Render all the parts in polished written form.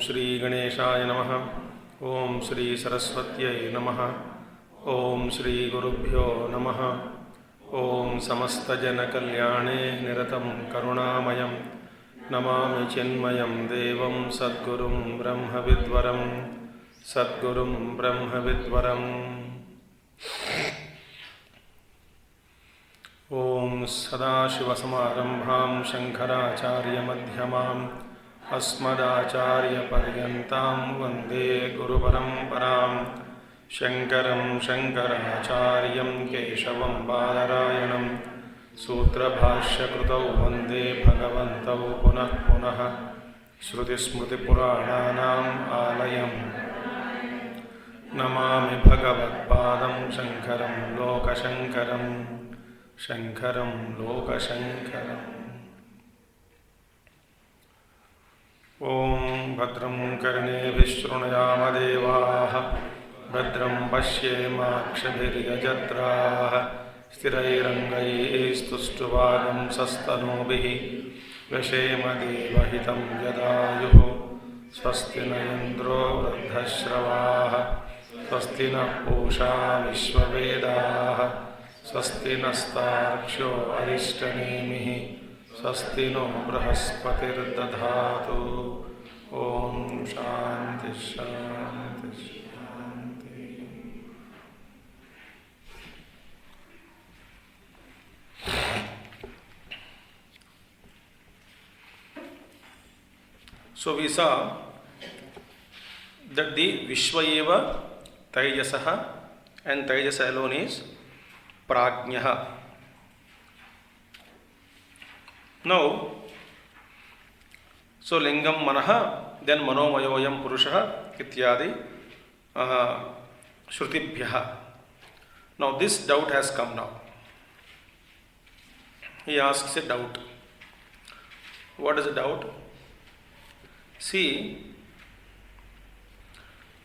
श्री गणेशाय नमः। ओम श्री सरस्वत्यै नमः। ओम श्री गुरुभ्यो नमः। ओम समस्तजनकल्याणे निरतं करुणामयं नमामि चिन्मयं देवं सद्गुरुं ब्रह्मविद्वरं सद्गुरुं ब्रह्मविद्वरम्। ओम सदाशिवसमारम्भां शङ्कराचार्यमध्यमाम् अस्मदाचार्यपर्यन्तां वन्दे गुरुपरम्परां। शङ्करं शङ्कराचार्यं केशवं बादरायणं सूत्रभाष्यकृतौ वन्दे भगवन्तौ पुनः पुनः। श्रुतिस्मृतिपुराणानाम् आलयं नमामि भगवत्पादं शङ्करं लोकशङ्करं शङ्करं लोकशङ्करम्। ओम भद्रं कर्णेभिः शृणुयाम देवाः भद्रं पश्येमाक्षभिर्यजत्राः स्थिरैरङ्गैस्तुष्टुवागुंसस्तनूभिः व्यशेम देवहितं यदायुः। स्वस्ति न इन्द्रो वृद्धश्रवाः स्वस्ति नः पूषा विश्ववेदाः स्वस्ति नस्तार्क्ष्यो अरिष्टनेमिः स्वस्ति नो बृहस्पतिर्दधातु। ओम शांति शांति शांति। So we saw that the Vishwa eva Taijasaha and Taijasa alone is Prajnaha. Now, so lingam manaha, then manomayoyam purushaha ityadi shrutibhyaha. Now this doubt has come now. He asks a doubt. What is the doubt? See,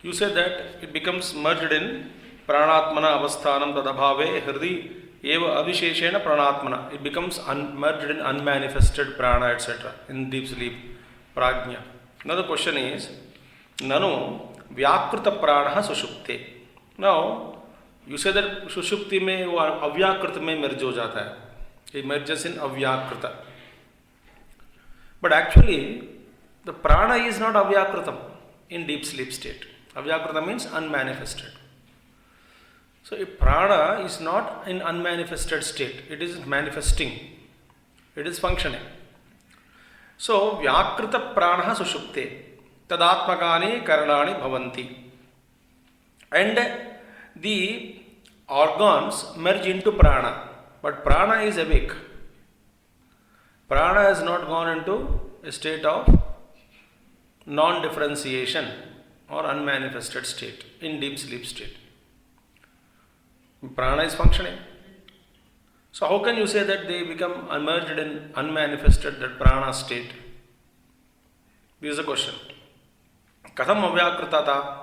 you said that it becomes merged in pranatmana avasthanam tadabhave hridi eva avisheshena pranatmana. It becomes merged in unmanifested prana, etc. in deep sleep, prajna. Now the question is, nanu vyakrita prana sushupte. Now, you say that sushupti mein wo avyakrita mein merge ho jata hai. It merges in avyakrita. But actually, the prana is not avyakritam in deep sleep state. Avyakrita means unmanifested. So a prana is not in unmanifested state. It is manifesting. It is functioning. So vyakrita prana sushupte tadatmakani karanani bhavanti. And the organs merge into prana. But prana is awake. Prana has not gone into a state of non-differentiation or unmanifested state, in deep sleep state. Prana is functioning. So how can you say that they become merged in unmanifested, that prana state? This is the question. Katham avyakritata?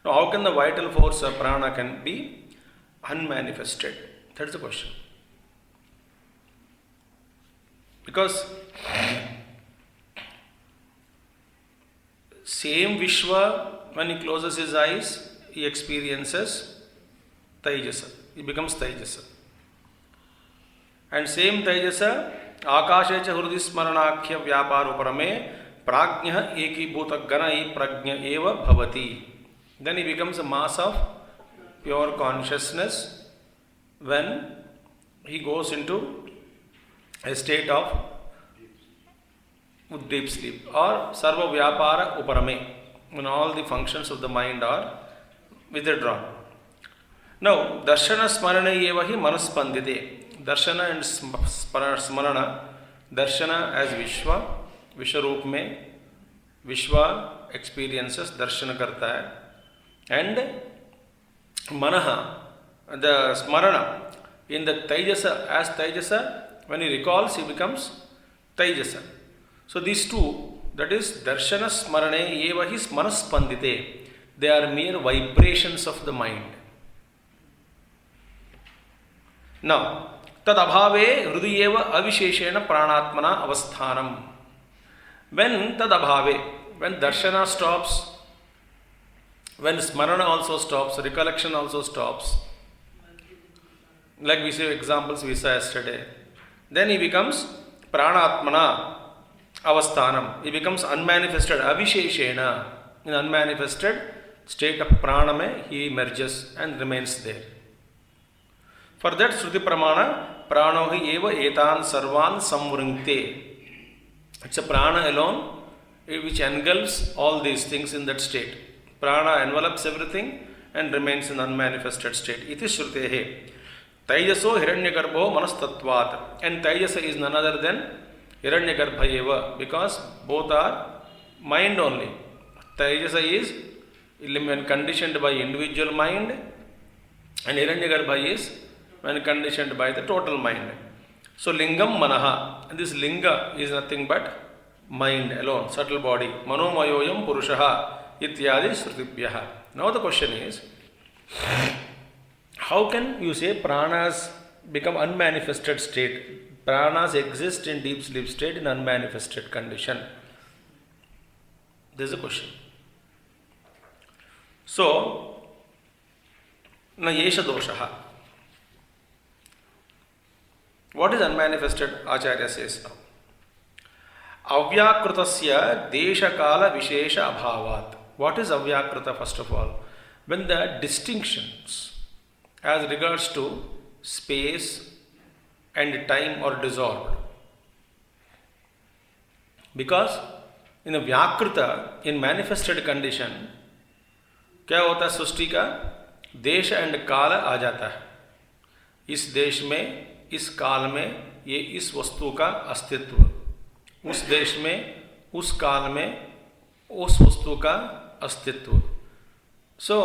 Now how can the vital force of prana can be unmanifested? That is the question. Because same Vishwa, when he closes his eyes, he experiences Taijasa. He becomes Taijasa. And same Taijasa, Akashe cha hrudi smaranakhya vyaparuparame prajna eki bhuta ganai prajna eva bhavati. Then he becomes a mass of pure consciousness when he goes into a state of deep sleep or sarva vyapara uparame, when all the functions of the mind are withdrawn. Now, darshana smarana eva hi manaspandite. Darshana and smarana. Darshana as Vishwa, Vishwaroop mein Vishwa experiences, darshana karta hai. And manaha, the smarana, in the Taijasa, as Taijasa, when he recalls, he becomes Taijasa. So these two, that is darshana smarane eva hi manaspandite. They are mere vibrations of the mind. Now, tad abhave hrudiyeva avisheshena pranatmana avasthanam. When tad abhave, when darshana stops, when smarana also stops, recollection also stops, like we say examples we saw yesterday, then he becomes pranatmana avasthanam. He becomes unmanifested, avisheshena. In unmanifested state of praname, he emerges and remains there. For that, Shruti Pramana, pranohi eva etan sarvan samvrinkte. It's a prana alone which engulfs all these things in that state. Prana envelops everything and remains in unmanifested state. Iti Shrutehe. Taijaso Hiranyagarbho Manastatvat. And Taijasa is none other than Hiranyagarbha eva, because both are mind only. Taijasa is when conditioned by individual mind, and Hiranyagarbha is when conditioned by the total mind. So lingam manaha, and this linga is nothing but mind alone, subtle body. Manomayoyam purushaha ityadi srutibhyaha. Now the question is, how can you say pranas become unmanifested state? Pranas exist in deep sleep state in unmanifested condition. This is a question. So, na yesha doshaha. What is unmanifested? Acharya says now. Avyakrutasya deshakala vishesha abhavat. What is avyakruta first of all? When the distinctions as regards to space and time are dissolved. Because in a vyakruta, in manifested condition, क्या होता है? सृष्टि का देश and काल आ जाता है. इस देश में, इस काल में ये इस वस्तु का अस्तित्व, उस देश में, उस काल में उस वस्तु का अस्तित्व. सो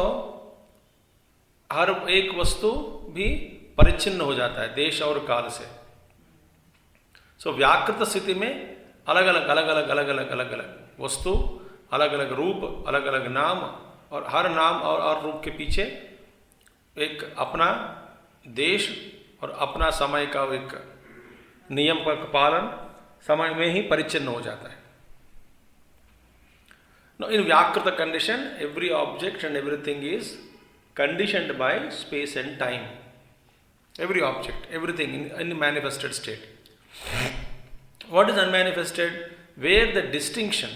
हर एक वस्तु भी परिच्छिन्न हो जाता है देश और काल से. सो व्याकृत स्थिति में अलग अलग अलग अलग अलग अलग अलग अलग वस्तु, अलग अलग रूप, अलग अलग नाम, और हर नाम और रूप के पीछे एक अपना देश और अपना समय का एक नियम का पालन समय में ही परिच्छिन्न हो जाता है. Now, in Vyakrita condition, every object and everything is conditioned by space and time. Every object, everything in manifested state. What is unmanifested? Where the distinction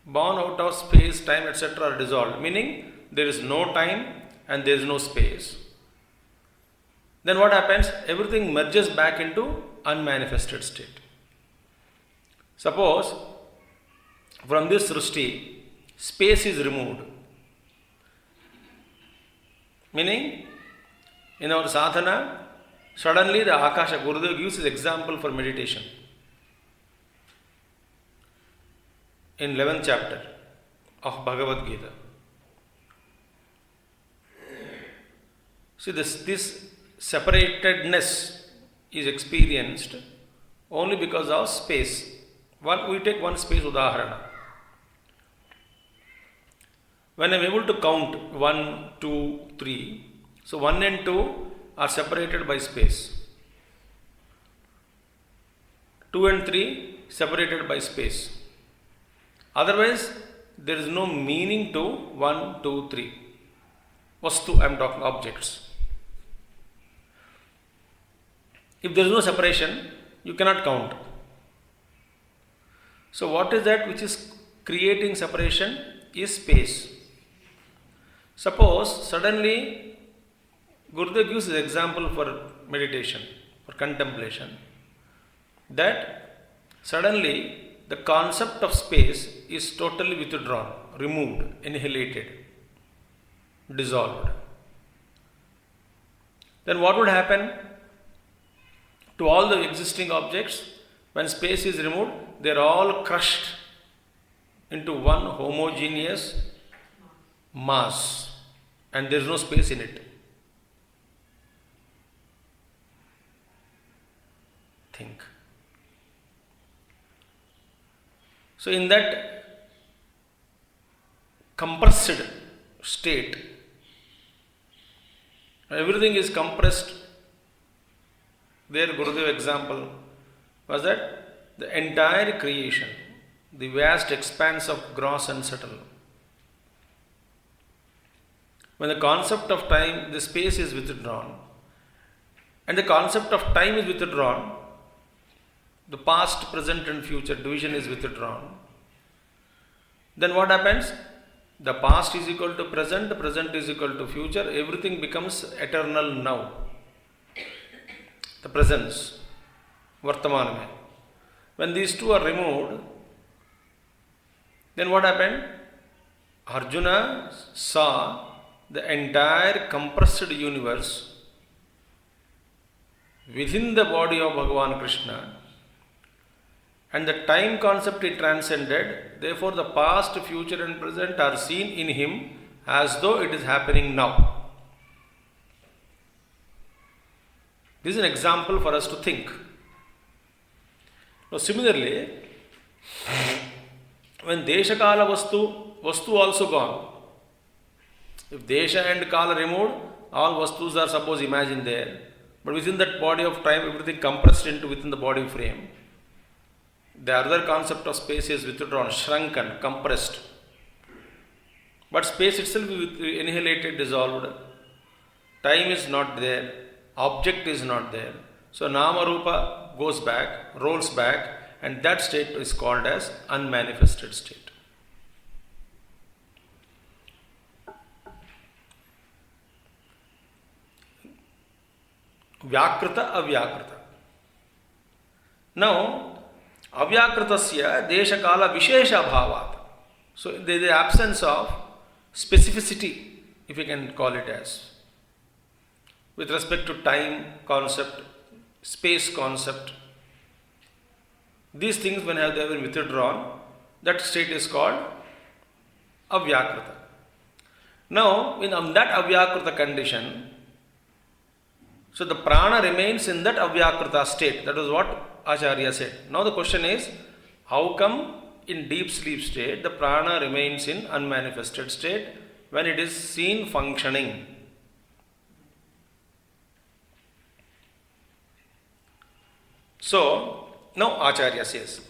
born out of space, time, etc. are dissolved, meaning there is no time and there is no space. Then what happens? Everything merges back into unmanifested state. Suppose from this srishti, space is removed. Meaning, in our sadhana, suddenly the Akasha, Gurudev gives his example for meditation. In 11th chapter of Bhagavad Gita. See, this separatedness is experienced only because of space. We take one space udaharana. When I am able to count 1, 2, 3, so 1 and 2 are separated by space. 2 and 3 separated by space. Otherwise, there is no meaning to 1, 2, 3. Vastu, I am talking objects. If there is no separation, you cannot count. So what is that which is creating separation? Is space. Suppose suddenly Gurudev gives an example for meditation, for contemplation, that suddenly the concept of space is totally withdrawn, removed, annihilated, dissolved. Then what would happen to all the existing objects? When space is removed, they are all crushed into one homogeneous mass, and there is no space in it. Think. So in that compressed state, everything is compressed. Their Gurudev example was that the entire creation, the vast expanse of gross and subtle. When the concept of time, the space is withdrawn, and the concept of time is withdrawn, the past, present and future division is withdrawn, then what happens? The past is equal to present is equal to future, everything becomes eternal now. The presence, Vartamaname. When these two are removed, then what happened? Arjuna saw the entire compressed universe within the body of Bhagavan Krishna, and the time concept he transcended. Therefore, the past, future and present are seen in him as though it is happening now. This is an example for us to think. Now, similarly, when Desha Kala Vastu also gone. If Desha and Kala removed, all Vastus are suppose imagined there. But within that body of time, everything compressed into within the body frame. The other concept of space is withdrawn, shrunken, compressed. But space itself is annihilated, dissolved. Time is not there. Object is not there. So Nama Rupa goes back, rolls back, and that state is called as unmanifested state. Vyakrita, avyakrita. Now, avyakritasya desha kala vishesha bhavat. So, there is the absence of specificity, if you can call it as, with respect to time concept, space concept. These things, when they have been withdrawn, that state is called avyakrita. Now, in that avyakrita condition, so the prana remains in that avyakrita state. That is what Acharya said. Now the question is, how come in deep sleep state the prana remains in unmanifested state when it is seen functioning? So now Acharya says,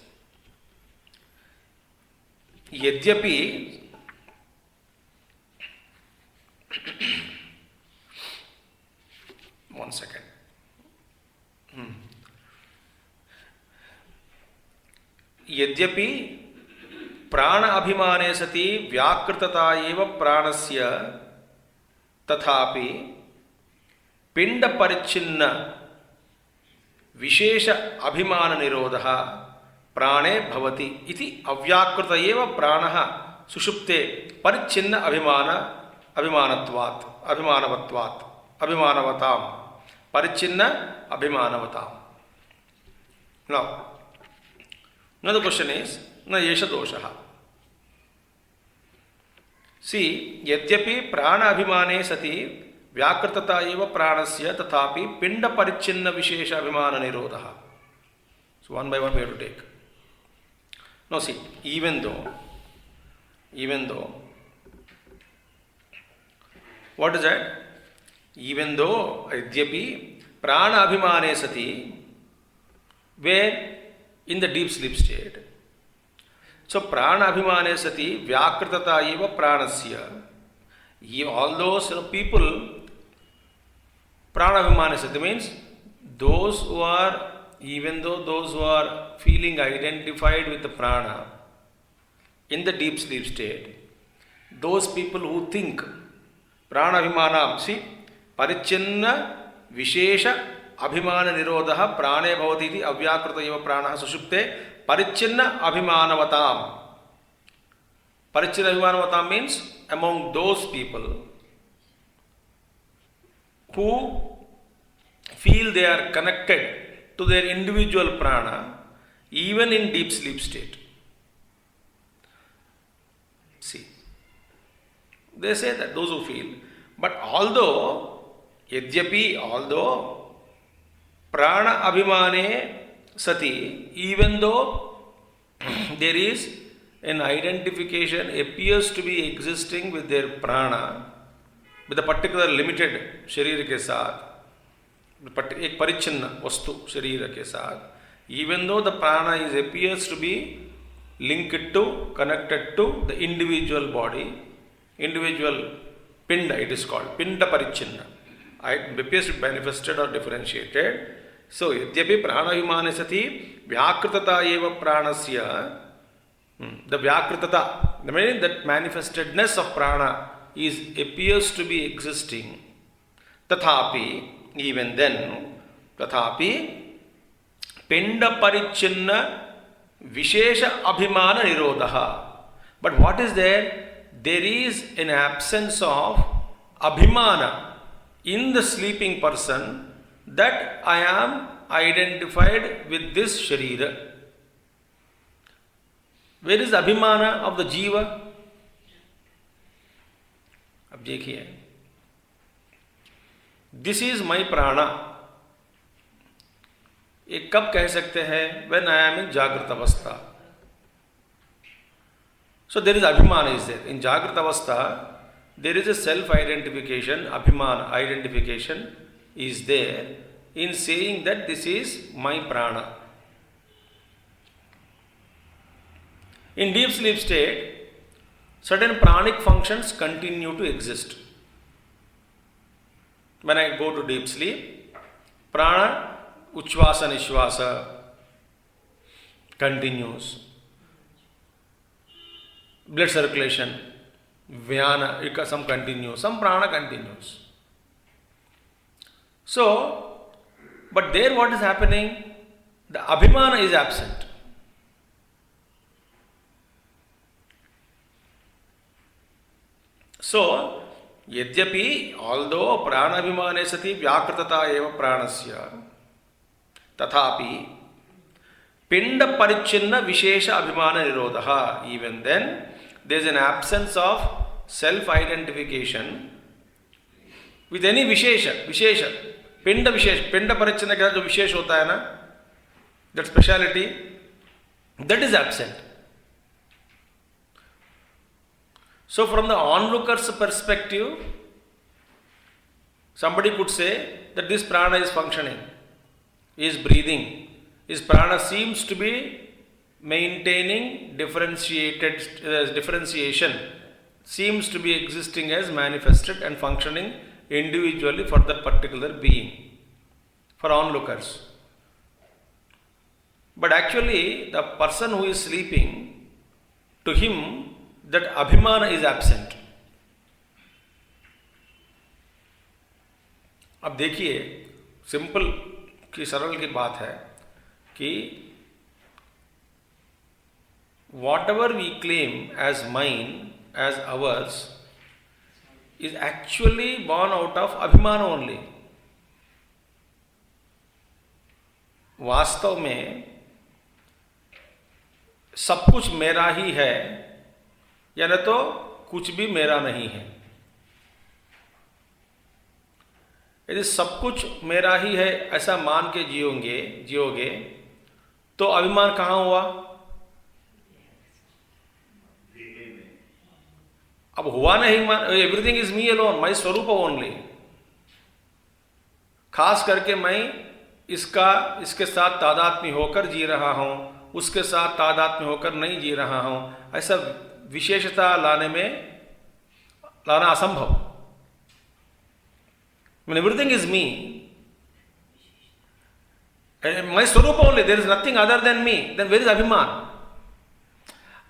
Yadyapi one second. Yadyapi prana abhimane sati vyakritata eva pranasya tathapi pinda parichinna vishesha abhimana nirodha prane bhavati iti avyakrita eva pranaha sushupte parichinna abhimanavatam parichinna abhimanavatam. Now the question is, na yesha doshaha. See, yadyapi prana abhimane sati vyakritata eva pranasya tathapi pinda parichinna vishesha abhimana nirodha. So one by one we have to take. Now see, even though, what is that? Even though yadyapi prana abhimane sati, where in the deep sleep state. So prana abhimane sati vyakritata eva pranasya. All those people, prana abhimane sati means those who are, even though those who are feeling identified with the prana in the deep sleep state, those people who think prana abhimanam, see, parichinna vishesha abhimana nirodha prane bhavati iti avyakrita eva pranaha sushupte parichinna abhimanavatam. Parichinna abhimanavatam means among those people who feel they are connected to their individual prana even in deep sleep state. See, they say that those who feel, but although prana abhimane sati, even though there is an identification appears to be existing with their prana, with a particular limited sharira ke saath, एक परिच्छिन्न वस्तु शरीर के साथ, even though the prana appears to be linked to, connected to the individual body, individual pinda, it is called pinda parichinna. It appears to be manifested or differentiated. So, yadyapi pranabhimane sati vyakritata eva pranasya, the vyakritata, the meaning that manifestedness of prana appears to be existing. Tathapi, even then, tathapi pinda parichinna vishesha abhimana nirodha. But what is there? There is an absence of abhimana in the sleeping person that I am identified with this sharira. Where is abhimana of the jiva? अब देखिए, this is my prana. एक कब कह सकते हैं? When I am in जागृत अवस्था. So there is abhimana is there. In जागृत अवस्था, there is a self-identification, abhimana, identification is there in saying that this is my prana. In deep sleep state, certain pranic functions continue to exist. When I go to deep sleep, prana, uchvasa, nishvasa continues. Blood circulation, vyana, some continues, some prana continues. So, but there what is happening? The abhimana is absent. So, yadyapi, although pranabhimane sati vyakritata eva pranasya, tathapi pinda parichinna vishesha abhimana nirodha, even then there is an absence of self-identification with any vishesha, pinda parichinna ka jo vishesh hota hai na, that speciality, that is absent. So from the onlooker's perspective, somebody could say that this prana is functioning, is breathing, his prana seems to be maintaining differentiation, seems to be existing as manifested and functioning individually for that particular being, for onlookers. But actually, the person who is sleeping, to him, that abhimana is absent. अब देखिए, simple की सरल की बात है कि whatever we claim as mine, as ours, is actually born out of abhimana only. वास्तव में सब कुछ मेरा ही है, या न तो कुछ भी मेरा नहीं है. यदि सब कुछ मेरा ही है ऐसा मान के जियोगे तो अभिमान कहाँ हुआ? अब हुआ नहीं. एवरीथिंग इज मी अलोन, माई स्वरूप ओनली. खास करके मैं इसके साथ तादात्म्य होकर जी रहा हूं, उसके साथ तादात्म्य होकर नहीं जी रहा हूं. ऐसा विशेषता लाना असंभव. When everything is me, and my swarupa only, there is nothing other than me, then where is abhiman?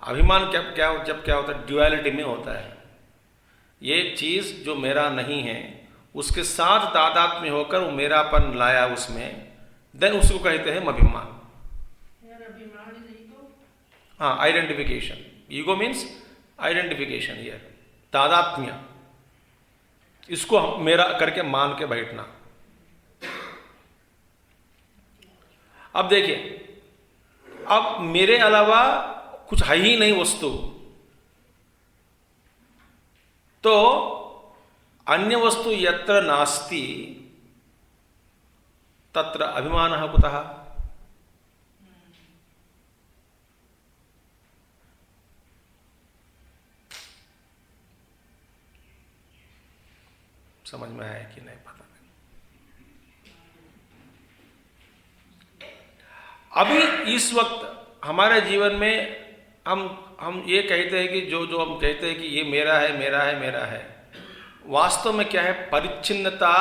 अभिमान जब क्या होता है? ड्युअलिटी में होता है. ये चीज जो मेरा नहीं है उसके साथ तादात्म्य होकर वो मेरापन लाया उसमें, देन उसको कहते हैं अभिमान. हाँ, identification. Ego means identification. Here तादात्म्य, इसको हम मेरा करके मान के बैठना. अब देखिए, अब मेरे अलावा कुछ है ही नहीं वस्तु, तो अन्य वस्तु यत्र नास्ति तत्र अभिमानः कुतः? समझ में आया कि नहीं पता नहीं. अभी इस वक्त हमारे जीवन में हम ये कहते हैं कि जो जो हम कहते हैं कि ये मेरा है, मेरा है, मेरा है, वास्तव में क्या है? परिच्छिन्नता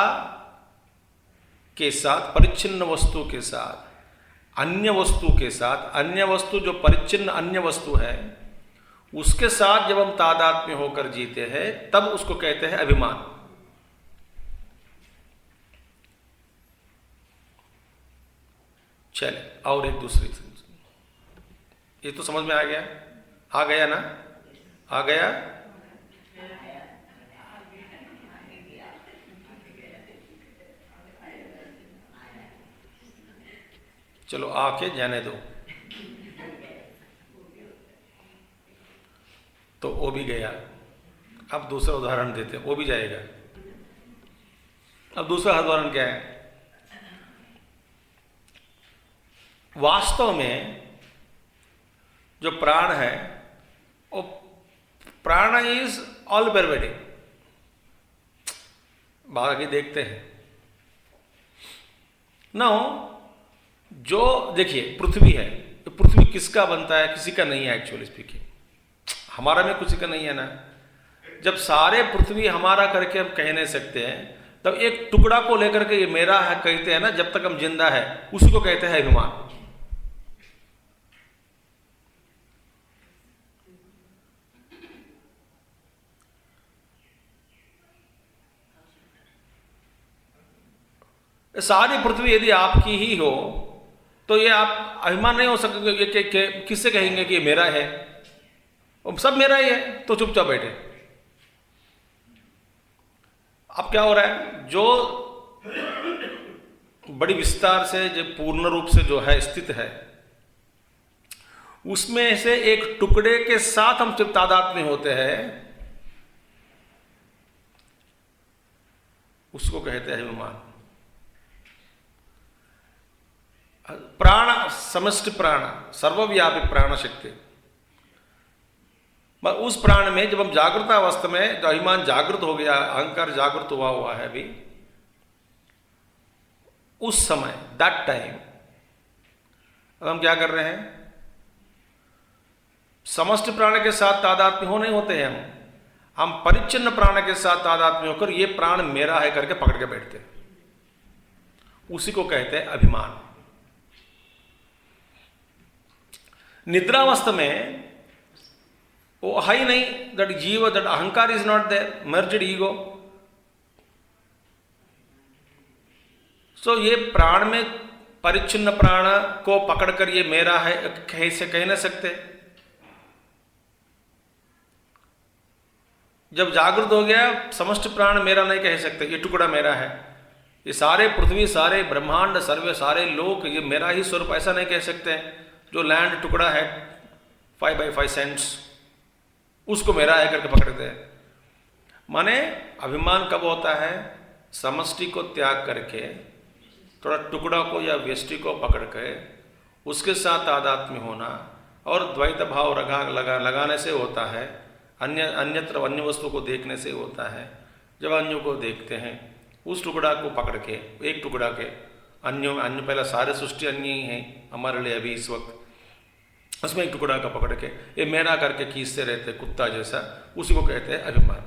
के साथ, परिच्छिन्न वस्तु के साथ, अन्य वस्तु के साथ, अन्य वस्तु जो परिच्छिन्न अन्य वस्तु है उसके साथ जब हम तादात्म्य होकर जीते हैं तब उसको कहते हैं अभिमान। चले और एक दूसरी चीज, ये तो समझ में आ गया? आ गया ना? आ गया? चलो आके जाने दो। तो वो भी गया। अब दूसरा उदाहरण देते हैं, वो भी जाएगा। अब दूसरा उदाहरण क्या है? वास्तव में जो प्राण है वो प्राण इज ऑल परवेडिंग। बाकी देखते हैं ना, जो देखिए पृथ्वी है, तो पृथ्वी किसका बनता है? किसी का नहीं है एक्चुअली स्पीकिंग, हमारा में किसी का नहीं है ना। जब सारे पृथ्वी हमारा करके हम कह नहीं सकते हैं, तब एक टुकड़ा को लेकर के ये मेरा है कहते हैं ना, जब तक हम जिंदा है उसी को कहते हैं अभिमान। सारी पृथ्वी यदि आपकी ही हो तो ये आप अभिमान नहीं हो सकते। किससे कहेंगे कि ये मेरा है? सब मेरा ही है, तो चुपचाप बैठे। अब क्या हो रहा है? जो बड़ी विस्तार से, जो पूर्ण रूप से जो है स्थित है, उसमें से एक टुकड़े के साथ हम जब तादात्म्य होते हैं उसको कहते हैं अभिमान। प्राण, समष्टि प्राण, सर्वव्यापी प्राण शक्ति, उस प्राण में जब हम जागृत अवस्था में, जो अभिमान जागृत हो गया, अहंकार जागृत हुआ है अभी, उस समय दैट टाइम अब हम क्या कर रहे हैं? समष्टि प्राण के साथ तादात्म्य हो नहीं होते हैं हम परिच्छिन्न प्राण के साथ तादात्म्य होकर ये प्राण मेरा है करके पकड़ के बैठते हैं। उसी को कहते हैं अभिमान। निद्रावस्था में वो है ही नहीं, that jiva, that ahankara is not there, merged ego. So ये प्राण में परिच्छिन्न प्राण को पकड़कर ये मेरा है कैसे कह नहीं सकते। जब जागृत हो गया, समस्त प्राण मेरा नहीं कह सकते, ये टुकड़ा मेरा है, ये सारे पृथ्वी, सारे ब्रह्मांड, सर्वे सारे लोक ये मेरा ही स्वरूप ऐसा नहीं कह सकते। जो लैंड टुकड़ा है 5/5 सेंट्स, उसको मेरा है करके पकड़ते हैं। माने अभिमान कब होता है? समष्टि को त्याग करके थोड़ा टुकड़ा को या व्यष्टि को पकड़ के उसके साथ तादात्म्य होना, और द्वैत भाव लगाने से होता है। अन्यत्र अन्य वस्तु को देखने से होता है। जब अन्यों को देखते हैं, उस टुकड़ा को पकड़ के, एक टुकड़ा के अन्य पहला सारे सृष्टि अन्य ही है हमारे लिए अभी इस वक्त, उसमें एक टुकड़ा का पकड़ के ये मेरा करके खींचते रहते कुत्ता जैसा, उसी को कहते हैं अभिमान।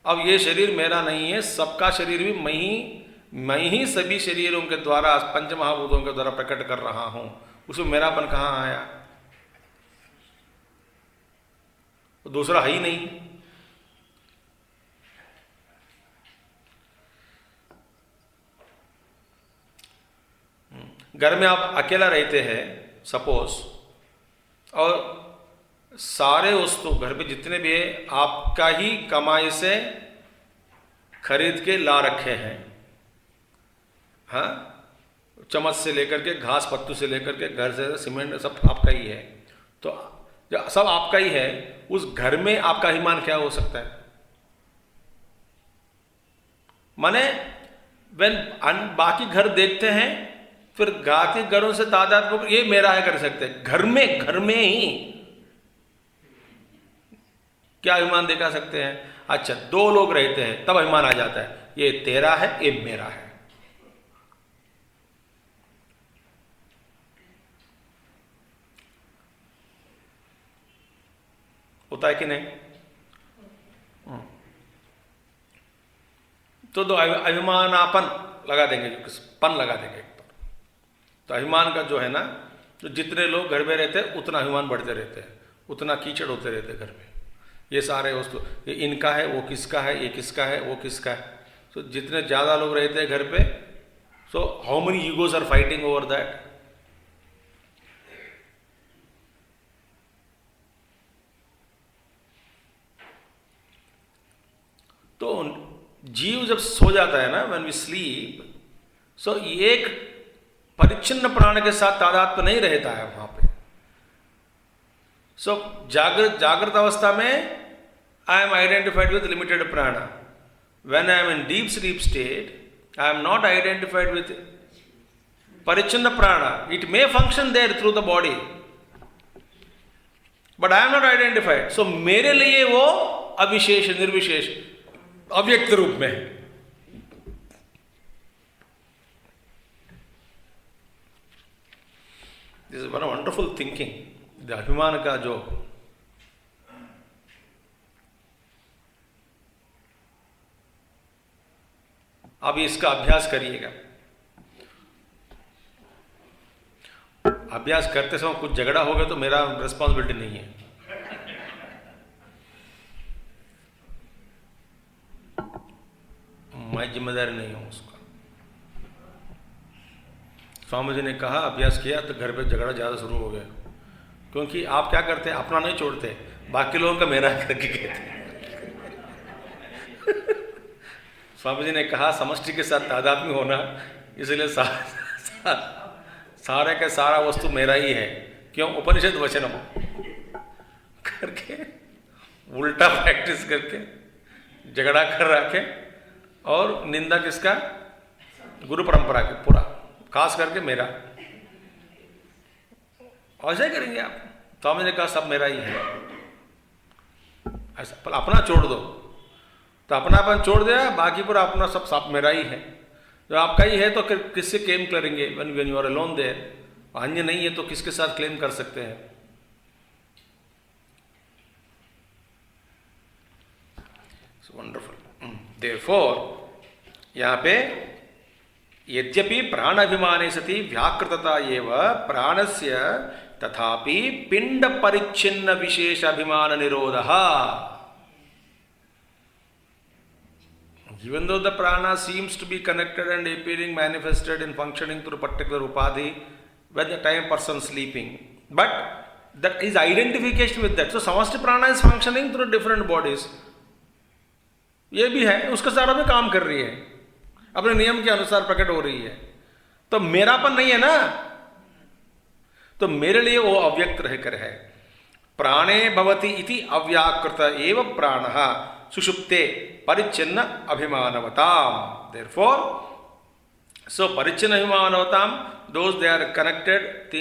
अब ये शरीर मेरा नहीं है, सबका शरीर भी मैं ही सभी शरीरों के द्वारा, पंच महाभूतों के द्वारा प्रकट कर रहा हूं। उसमें मेरापन कहां आया? तो दूसरा है ही नहीं। घर में आप अकेला रहते हैं सपोज, और सारे वस्तु घर पे जितने भी है आपका ही कमाई से खरीद के ला रखे हैं। हाँ, चम्मच से लेकर के, घास पत्तू से लेकर के, घर से सीमेंट सब आपका ही है। तो जब सब आपका ही है, उस घर में आपका अभिमान क्या हो सकता है? माने बाकी घर देखते हैं, फिर गाती घरों से तादाद ये मेरा है कर सकते हैं। घर में ही क्या अभिमान दिखा सकते हैं? अच्छा, 2 लोग रहते हैं तब अभिमान आ जाता है, ये तेरा है, ये मेरा है। होता है कि नहीं? तो दो अभिमानापन लगा देंगे, जो पन लगा देंगे एक पर। तो अभिमान का जो है ना, तो जितने लोग घर में रहते हैं उतना अभिमान बढ़ते रहते हैं, उतना कीचड़ होते रहते हैं घर में। ये सारे वस्तु, ये इनका है, वो किसका है, ये किसका है, वो किसका है। तो जितने ज़्यादा लोग रहते हैं घर पे, so how many egos are fighting over that. तो जीव जब सो जाता है ना, व्हेन वी स्लीप, सो एक परिच्छिन्न प्राण के साथ तादात्म्य नहीं रहता है वहां पे। सो जागृत अवस्था में I am identified with limited prana. When I am in deep sleep state, I am not identified with parichchhinna prana. It may function there through the body, but I am not identified. So मेरे लिए वो अविशेष, निर्विशेष, अव्यक्त रूप में है। This is one wonderful thinking. अभिमान का जो अब इसका अभ्यास करिएगा। अभ्यास करते समय कुछ झगड़ा हो गया तो मेरा रिस्पॉन्सिबिलिटी नहीं है। मैं जिम्मेदारी नहीं हूं उसका। स्वामी जी ने कहा अभ्यास किया तो घर पे झगड़ा ज़्यादा शुरू हो गया, क्योंकि आप क्या करते हैं, अपना नहीं छोड़ते, बाकी लोगों का मेरा करके कहते। स्वामी जी ने कहा समष्टि के साथ तादात्म्य होना, इसलिए सारे का सारा वस्तु मेरा ही है। क्यों? उपनिषद वचनम करके उल्टा प्रैक्टिस करके झगड़ा कर रखे, और निंदा किसका? गुरु परंपरा के, पूरा खास करके मेरा। ऐसे करेंगे आप? तो हमने कहा सब मेरा ही है, ऐसा। पर अपना छोड़ दो, तो अपनापन छोड़ दिया, बाकी पूरा अपना सब मेरा ही है। जो आपका ही है तो किससे क्लेम करेंगे? When you are alone there. अन्य नहीं है तो किसके साथ क्लेम कर सकते हैं? वंडरफुल। देयरफॉर यहाँ पे यद्यपि प्राणाभिमाने सति व्याकृतता एव प्राणस्य, तथापि पिंड परिच्छिन्न विशेष अभिमान निरोधः। Even though the prana seems to be connected and appearing manifested in functioning through particular upadhi when the time person sleeping, but that is identification with that. So samasti prana is functioning through different bodies. ये भी है, उसका सारा भी काम कर रही है, अपने नियम के अनुसार प्रकट हो रही है। तो मेरापन नहीं है ना, तो मेरे लिए वो अव्यक्त रहकर है। प्राणे भवति इति अव्याकृत एव प्राणः सुषुप्ते परिच्छिन्न अभिमानवताम। Therefore, so परिच्छिन्न अभिमानवताम, those they are connected,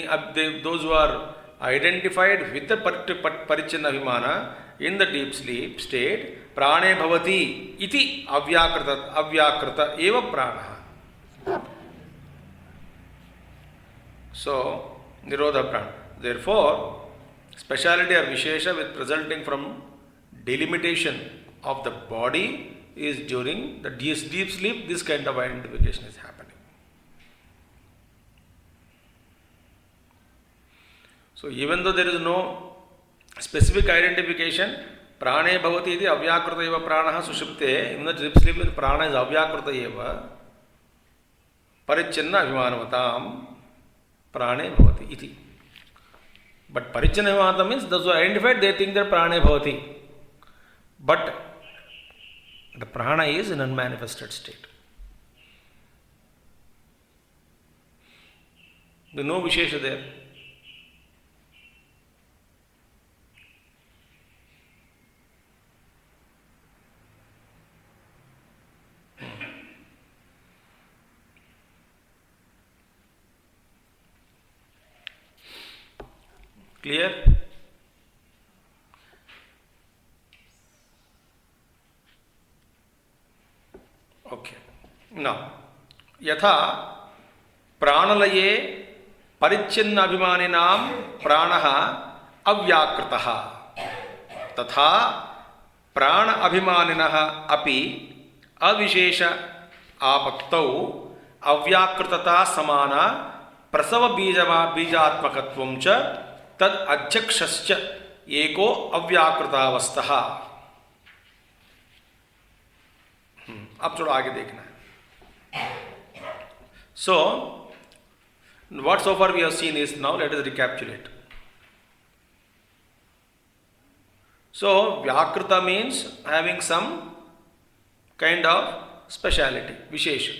those who are identified with the परिच्छिन्न अभिमान in the deep sleep state, प्राणे भवति इति अव्याकृत एव प्राणः। So nirodha prana. Therefore, speciality or vishesha with resulting from delimitation of the body is during the deep sleep. This kind of identification is happening. So even though there is no specific identification, prane bhavati iti avyakrita eva pranaha sushupte, in the deep sleep the prana is avyakrita eva parichinna abhimanavatam prane bhavati iti. But parichinna abhimanavatam means those who are identified, they think that prane bhavati. But the prana is in unmanifested state. There is no vishesha there. Clear? Okay. Now, यथा प्राणलये परिच्छिन्न अभिमानिनां प्राणः अव्याकृतः, तथा प्राण अभिमानिनः अपि अविशेष आपत्तौ अव्याकृतता समाना प्रसव बीजात्मकत्वं च तद अध्यक्षश्च एको अव्याकृतावस्थः। अब थोड़ा आगे देखना है। So what so far we have seen is, now let us recapitulate. So vyakrita means having some kind of speciality, vishesha.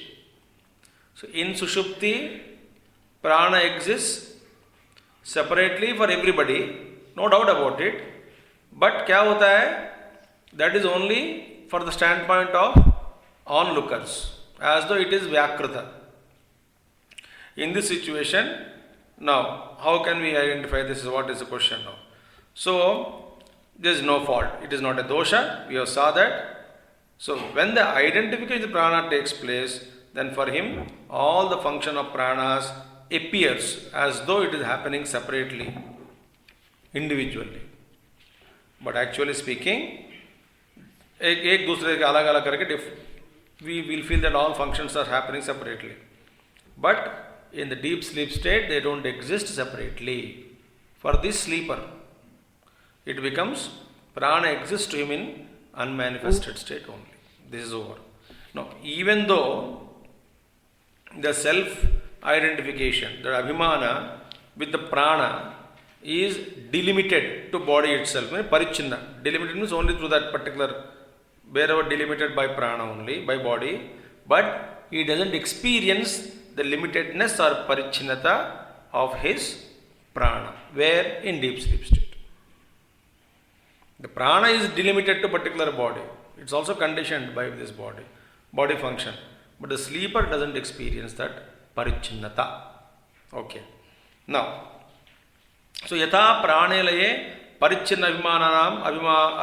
So in sushupti, prana exists separately for everybody, no doubt about it. But क्या होता है? That is only for the standpoint of onlookers, as though it is vyakrita. In this situation, now how can we identify this? What is the question now? So there is no fault. It is not a dosha. We have saw that. So when the identification of prana takes place, then for him all the function of pranas appears as though it is happening separately, individually. But actually speaking, एक दूसरे के अलग अलग करके we will feel that all functions are happening separately. But in the deep sleep state, they don't exist separately. For this sleeper, it becomes prana exists to him in unmanifested state only. This is over. Now, even though the self-identification, the abhimana with the prana is delimited to body itself, parichinna. Delimited means only through that particular, wherever delimited by prana only, by body, but he doesn't experience the limitedness or parichinnata of his prana. Where? In deep sleep state. The prana is delimited to particular body. It's also conditioned by this body function. But the sleeper doesn't experience that parichinnata. Okay. Now, so yatha pranelaye parichinna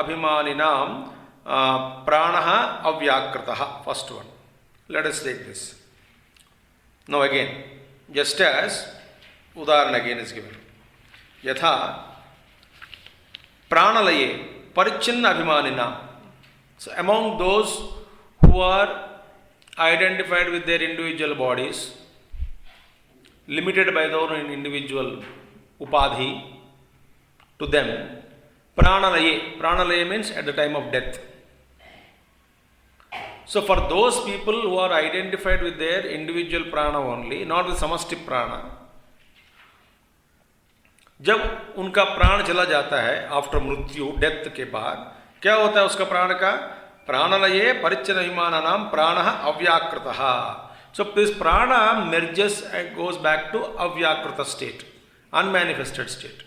abhimaninam pranaha avyakritaha. First one. Let us take this. Now again, just as udaharana again is given. Yatha pranalaye parichinna abhimanina. So among those who are identified with their individual bodies, limited by their own individual upadhi, to them, pranalaye means at the time of death. So for those people who are identified with their individual prana only, not with samasti prana, जब उनका प्राण चला जाता है after मृत्यु, death के बाद, क्या होता है उसका प्राण का? प्राणलये परिच्छिन्न अभिमानानां प्राणः अव्याकृतः. So this prana merges and goes back to avyakrita state, unmanifested state.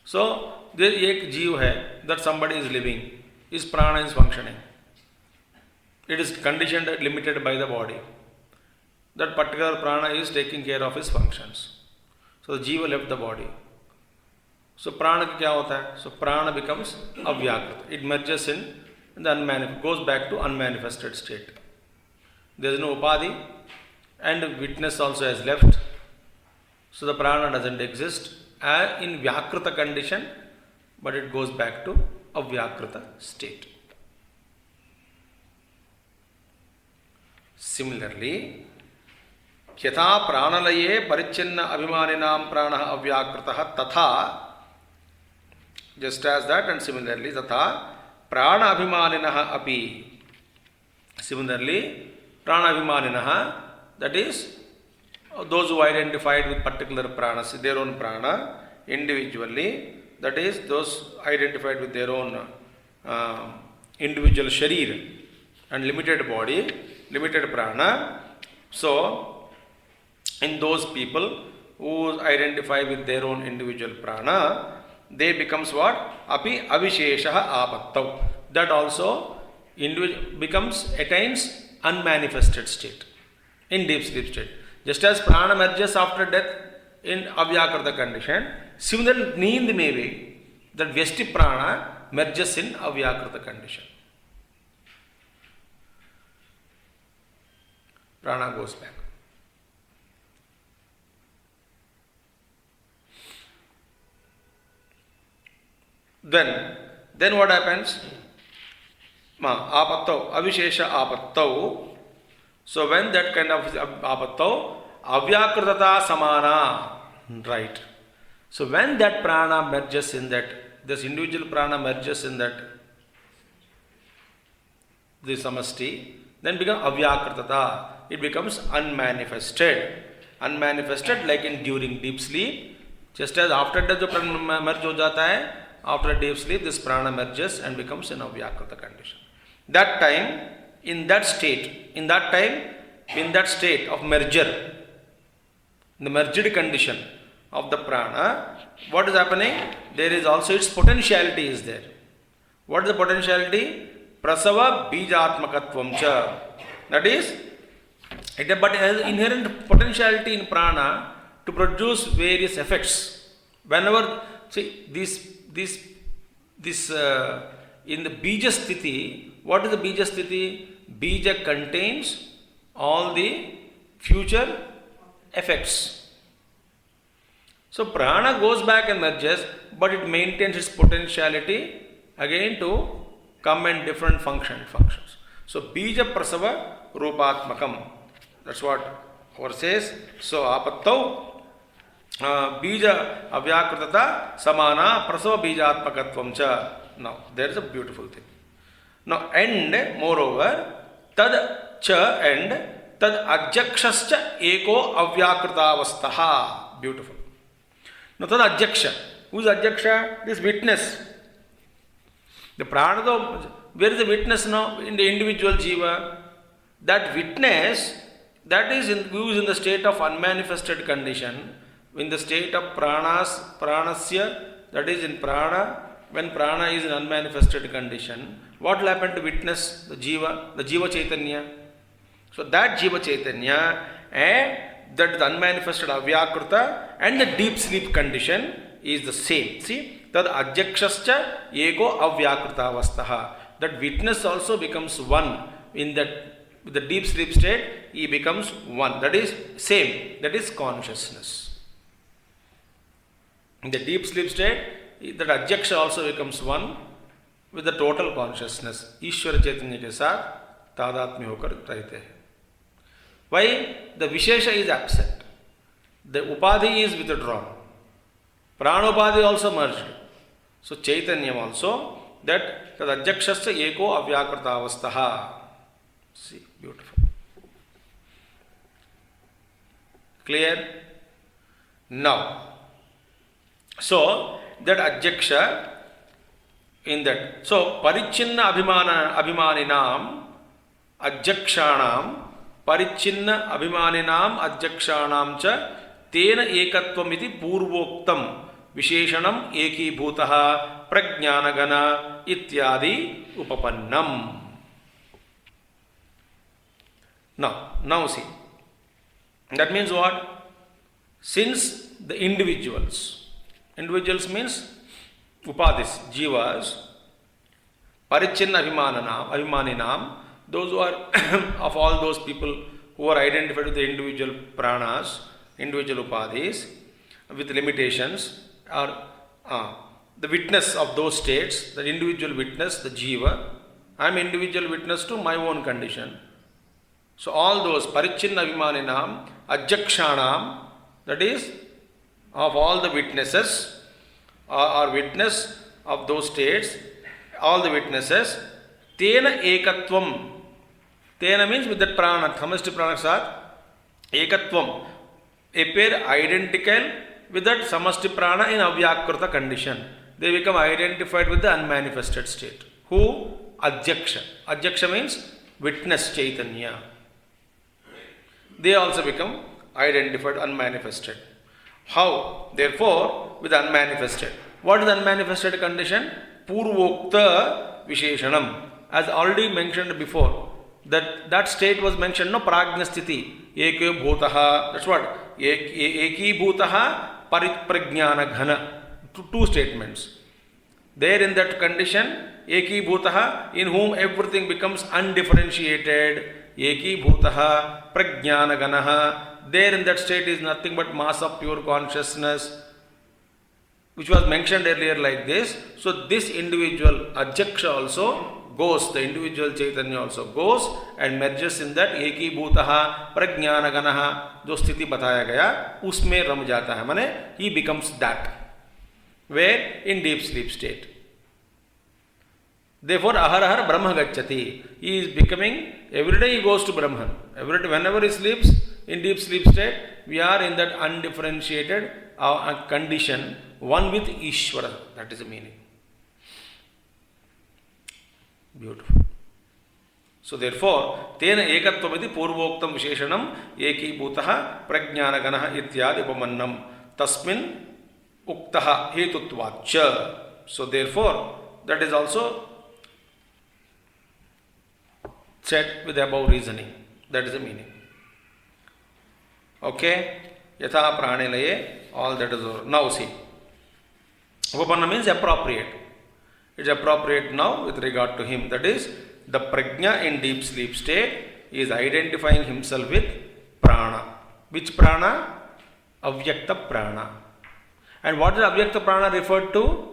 So there एक जीव है, that somebody is living, his prana is functioning. It is conditioned, limited by the body. That particular prana is taking care of his functions. So the jiva left the body. So prana क्या होता है? So prana becomes avyakrita. It merges in the unmanifested, goes back to unmanifested state. There is no upadhi, and witness also has left. So the prana doesn't exist in vyakrita condition, but it goes back to avyakrita state. Similarly, यथा प्राणलये परिच्छिन्न अभिमानिनां प्राणः अव्याकृतः तथा, just as that, and similarly तथा प्राण अभिमानिनः अपि, similarly prana abhimaninah, that is those who identified with particular pranas, their own prana individually, that is those identified with their own individual sharir and limited body, limited prana. So in those people who identify with their own individual prana, they becomes what? Api avisheshaha apattau. That also becomes, attains unmanifested state, in deep sleep state. Just as prana merges after death in avyakrita condition, similar neend may be that vyasti prana merges in avyakrita condition. Prana goes back. then what happens? Apattau, avishesha apattau. So when that kind of apattau, avyakritata samana, right? So when that prana merges in that, this individual prana merges in that, this samasti, then becomes avyakritata. It becomes unmanifested. Unmanifested like in during deep sleep. Just as after death jo prana merge ho jata hai, after deep sleep this prana merges and becomes an avyakrita condition. That time, in that state of merger, the merged condition of the prana, what is happening? There is also its potentiality is there. What is the potentiality? Prasava bijatmakatvam cha. That is, but it has inherent potentiality in prana to produce various effects. Whenever, see, this in the bija sthiti, what is the bija sthiti? Bija contains all the future effects. So prana goes back and merges, but it maintains its potentiality again to come in different functions. So bija prasava rupatmakam. That's what our says. So apattau bija avyakritata samana prasava bijatmakatvam cha. Now there is a beautiful thing. Now and moreover tad cha and tad adjakshascha eko avyakritavastaha. Beautiful. Now tad adjaksha. Who is adjaksha? This witness. The prana, where is the witness now? In the individual jiva. That witness, that is who is in the state of unmanifested condition, in the state of pranasya, that is in prana, when prana is in unmanifested condition, what will happen to witness? The jiva chaitanya. So that jiva chaitanya and that the unmanifested avyakrita and the deep sleep condition is the same. See, tad adjakshascha ego avyakrita avastaha. That witness also becomes one in that. With the deep sleep state, he becomes one. That is same. That is consciousness. In the deep sleep state, that adjaksha also becomes one with the total consciousness. Ishvara Chaitanya ke saath tadatmya hokar rehte hain. Why? The Vishesha is absent. The Upadhi is withdrawn. Prana Upadhi also merged. So Chaitanyam also, that adjakshasya eko avyakrita avastaha. See, beautiful. Clear? Now, so that adjaksha in that. So parichinna abhimaninam adjakshanam parichinna abhimaninam adjakshanam cha tena ekatvam iti purvoktam visheshanam ekibhutaha prajnanagana ityadi upapannam. Now see, that means what? Since the individuals means upadhis, jivas, parichinna abhimaninam, those who are of all those people who are identified with the individual pranas, individual upadhis, with limitations, or the witness of those states, the individual witness, the jiva, I am individual witness to my own condition. So all those parichinna abhimaninam, adjakshanam, that is of all the witnesses or witness of those states, all the witnesses, tena ekatvam. Tena means with that prana, samasti prana saath, ekatvam, appear identical with that samasti prana in avyakrita condition. They become identified with the unmanifested state. Who? Adjaksha. Adjaksha means witness Chaitanya. They also become identified, unmanifested. How? Therefore, with unmanifested. What is the unmanifested condition? Purvokta Visheshanam. As already mentioned before, that state was mentioned, no, Prajnasthiti. Eke bhutaha. That's what? Eki bhutaha Pariprajnana Ghana. Two statements. There in that condition, Eki bhutaha, in whom everything becomes undifferentiated. Eki bhutaha prajnana ganaha. There in that state is nothing but mass of pure consciousness. which was mentioned earlier like this. So this individual Adhyaksha also goes, the individual Chaitanya also goes and merges in that Eki Bhutaha Prajnanaganaha, जो स्थिति बताया गया उसमें रम जाता है, माने he becomes that, where in deep sleep state. Therefore Ahar Brahma Gacchati, he is becoming, every day he goes to Brahman, every day, whenever he sleeps in deep sleep state, we are in that undifferentiated condition, one with Ishvara. That is the meaning. Beautiful. So therefore, tena ekatvamiti purvoktam visheshanam ekibhutaha prajnanaganaha ityadi upamannam tasmin uktaha hetutvacha. So therefore, that is also said with the above reasoning. That is the meaning. Okay? Yatha pranelaye, all that is over. Now see. Upapanna means appropriate. It's appropriate now with regard to him. That is, the prajna in deep sleep state is identifying himself with prana. Which prana? Avyakta prana. And what is avyakta prana referred to?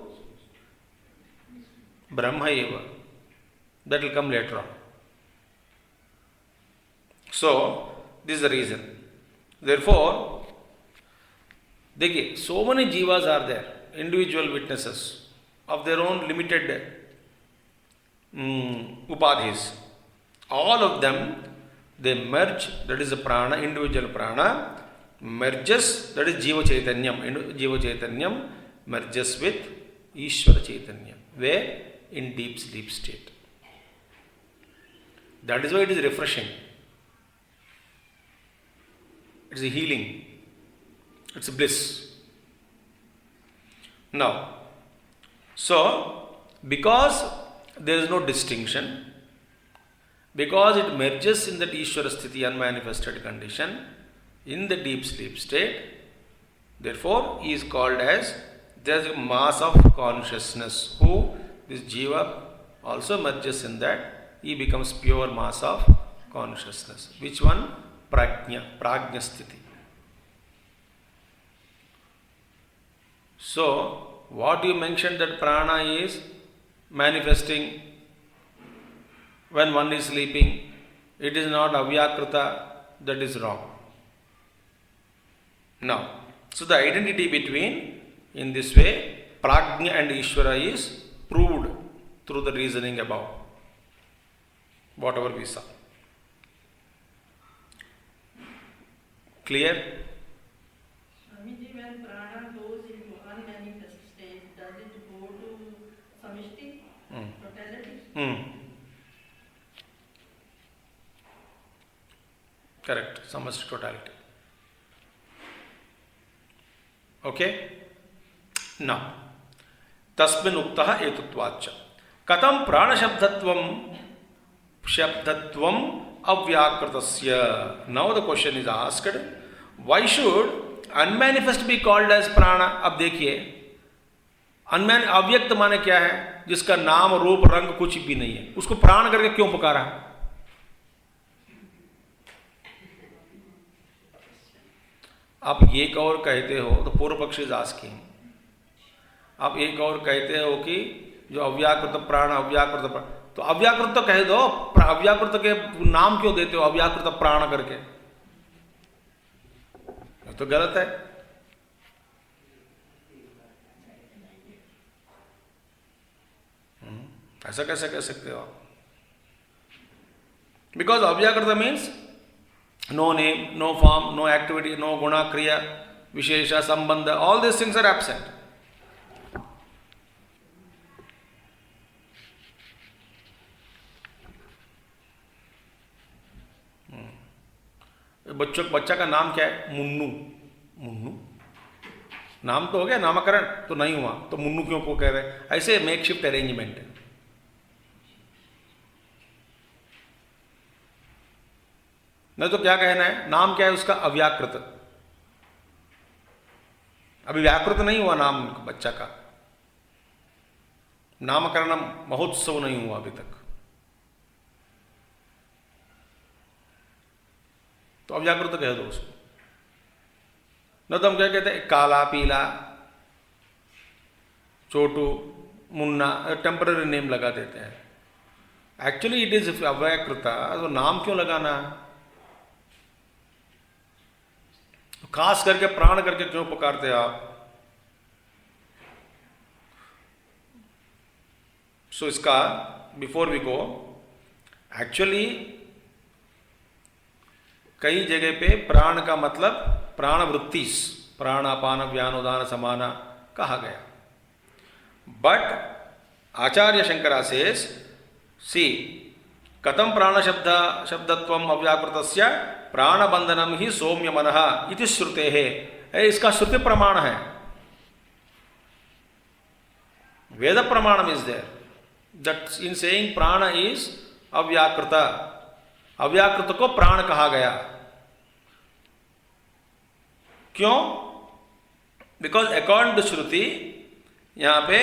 Brahma eva. That will come later on. So, this is the reason. Therefore, देखिए, so many jivas are there, individual witnesses of their own limited upadhis. All of them, they merge, that is the prana, individual prana, merges, that is jiva chaitanyam merges with Ishvara chaitanya, where in deep sleep state. That is why it is refreshing. It is a healing. It's a bliss. Now, so, because there is no distinction, because it merges in that Ishvara sthiti, unmanifested condition, in the deep sleep state, therefore he is called as, there is a mass of consciousness. Who? This jiva also merges in that, he becomes pure mass of consciousness. Which one? Prajna sthiti. So, what you mentioned that prana is manifesting when one is sleeping, it is not avyakrita, that is wrong. Now, so the identity between, in this way, prajna and Ishvara is proved through the reasoning above, whatever we saw. Clear? Swamiji, when prana goes into unmanifest state, does it go to samishti, totality? Correct, samashti totality. Okay? Now, tasmin uktaha etutvacha. Katam prana shabdatvam avyakritasya. Now the question is asked, why should unmanifest be called as prana? अब देखिए, अव्यक्त माने क्या है? जिसका नाम रूप रंग कुछ भी नहीं है, उसको प्राण करके क्यों पुकारा? आप एक और कहते हो तो पूर्व पक्षी इज आस्किंग, आप एक और कहते हो कि जो अव्याकृत प्राण, अव्याकृत प्राण, तो अव्याकृत तो कह दो, अव्याकृत के नाम क्यों देते हो अव्याकृत प्राण करके? तो गलत है. ऐसा कैसे कह सकते हो आप? बिकॉज अव्याकृत means no name, no form, no activity, no guna, kriya, vishesha, sambandha, all these things are absent. बच्चा का नाम क्या है? मुन्नू. मुन्नू नाम तो हो गया, नामकरण तो नहीं हुआ, तो मुन्नू क्यों को कह रहे? ऐसे मेक शिफ्ट अरेंजमेंट है. नहीं तो क्या कहना है? नाम क्या है उसका? अव्याकृत. अभी व्याकृत नहीं हुआ नाम बच्चा का, नामकरण महोत्सव नहीं हुआ अभी तक, तो अव्याकृत कह दो उसको. न तो हम क्या कहते हैं? काला पीला, छोटू, मुन्ना, टेम्पररी नेम लगा देते हैं. एक्चुअली इट इज अव्याकृता, तो नाम क्यों लगाना? खास करके प्राण करके क्यों पुकारते आप? सो इसका बिफोर वी गो, एक्चुअली कई जगह पे प्राण का मतलब प्राण वृत्तिस, प्राणापान व्यानोदान समाना कहा गया. बट आचार्य शंकरा सेस, सी कथम प्राण शब्दत्वम अव्याकृतस्य प्राणबंधनम ही सौम्य मनः इति श्रुते है. इसका श्रुति प्रमाण है. Veda pramanam is there that in saying prana is avyakrita. अव्याकृत को प्राण कहा गया. क्यों? बिकॉज अकॉर्डिंग टू श्रुति यहां पे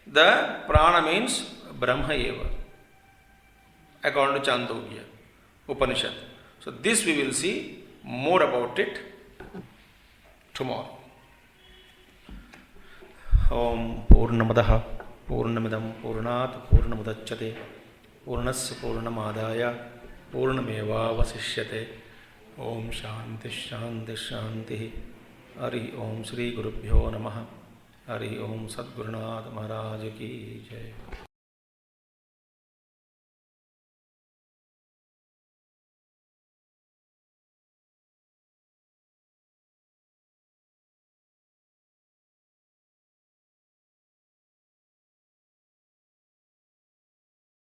द प्राण मीन्स ब्रह्म एव, according to Chandogya Upanishad. So this we will see more about it tomorrow. Om Purnamadah Purnamidam Purnat Purnamudachyate Purnasya Purnamadaya Purnameva Vasishyate. Om Shanti Shanti Shanti. Hari Om Shri Gurubhyo Namaha. Hari Om Sadgurunath Maharaj Ki Jai.